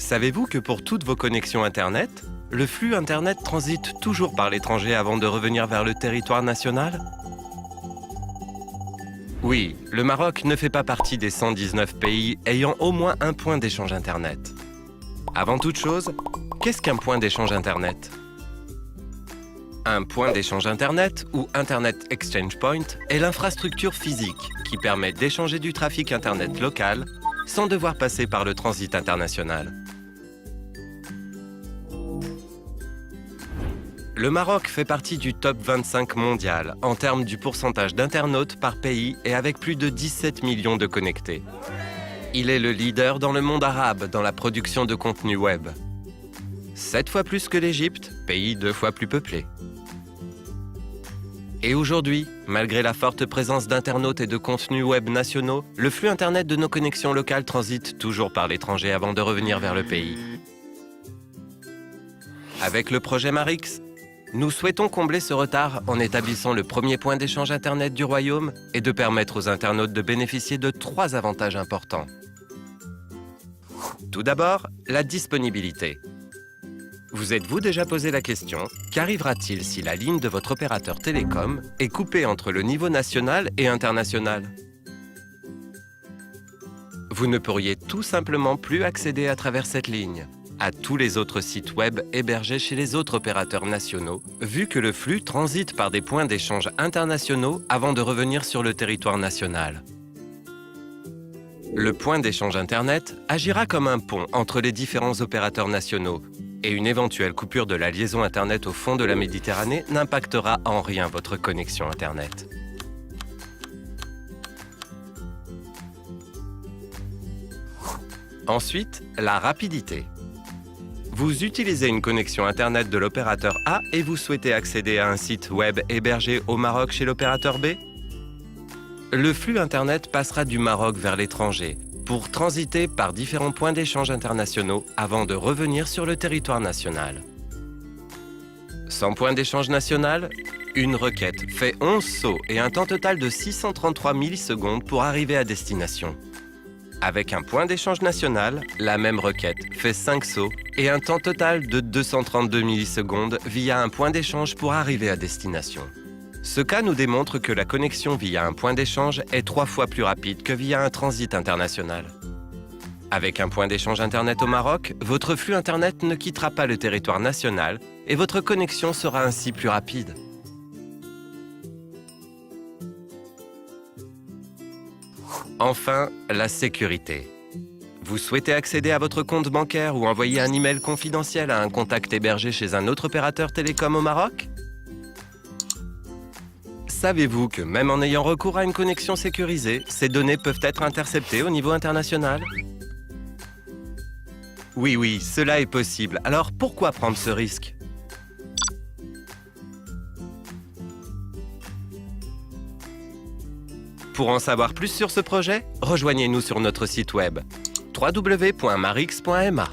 Savez-vous que pour toutes vos connexions Internet, le flux Internet transite toujours par l'étranger avant de revenir vers le territoire national? Oui, le Maroc ne fait pas partie des 119 pays ayant au moins un point d'échange Internet. Avant toute chose, qu'est-ce qu'un point d'échange Internet? Un point d'échange Internet, ou Internet Exchange Point, est l'infrastructure physique qui permet d'échanger du trafic Internet local sans devoir passer par le transit international. Le Maroc fait partie du top 25 mondial en termes du pourcentage d'internautes par pays et avec plus de 17 millions de connectés. Il est le leader dans le monde arabe dans la production de contenu web. 7 fois plus que l'Égypte, pays 2 fois plus peuplé. Et aujourd'hui, malgré la forte présence d'internautes et de contenus web nationaux, le flux Internet de nos connexions locales transite toujours par l'étranger avant de revenir vers le pays. Avec le projet Marix, nous souhaitons combler ce retard en établissant le premier point d'échange Internet du Royaume et de permettre aux internautes de bénéficier de 3 avantages importants. Tout d'abord, la disponibilité. Vous êtes-vous déjà posé la question, qu'arrivera-t-il si la ligne de votre opérateur télécom est coupée entre le niveau national et international? Vous ne pourriez tout simplement plus accéder à travers cette ligne à tous les autres sites web hébergés chez les autres opérateurs nationaux, vu que le flux transite par des points d'échange internationaux avant de revenir sur le territoire national. Le point d'échange Internet agira comme un pont entre les différents opérateurs nationaux, et une éventuelle coupure de la liaison Internet au fond de la Méditerranée n'impactera en rien votre connexion Internet. Ensuite, la rapidité. Vous utilisez une connexion Internet de l'opérateur A et vous souhaitez accéder à un site web hébergé au Maroc chez l'opérateur B? Le flux Internet passera du Maroc vers l'étranger pour transiter par différents points d'échange internationaux avant de revenir sur le territoire national. Sans point d'échange national, une requête fait 11 sauts et un temps total de 633 millisecondes pour arriver à destination. Avec un point d'échange national, la même requête fait 5 sauts et un temps total de 232 millisecondes via un point d'échange pour arriver à destination. Ce cas nous démontre que la connexion via un point d'échange est 3 fois plus rapide que via un transit international. Avec un point d'échange Internet au Maroc, votre flux Internet ne quittera pas le territoire national et votre connexion sera ainsi plus rapide. Enfin, la sécurité. Vous souhaitez accéder à votre compte bancaire ou envoyer un email confidentiel à un contact hébergé chez un autre opérateur télécom au Maroc? Savez-vous que même en ayant recours à une connexion sécurisée, ces données peuvent être interceptées au niveau international? Oui, cela est possible. Alors pourquoi prendre ce risque? Pour en savoir plus sur ce projet, rejoignez-nous sur notre site web www.marix.ma.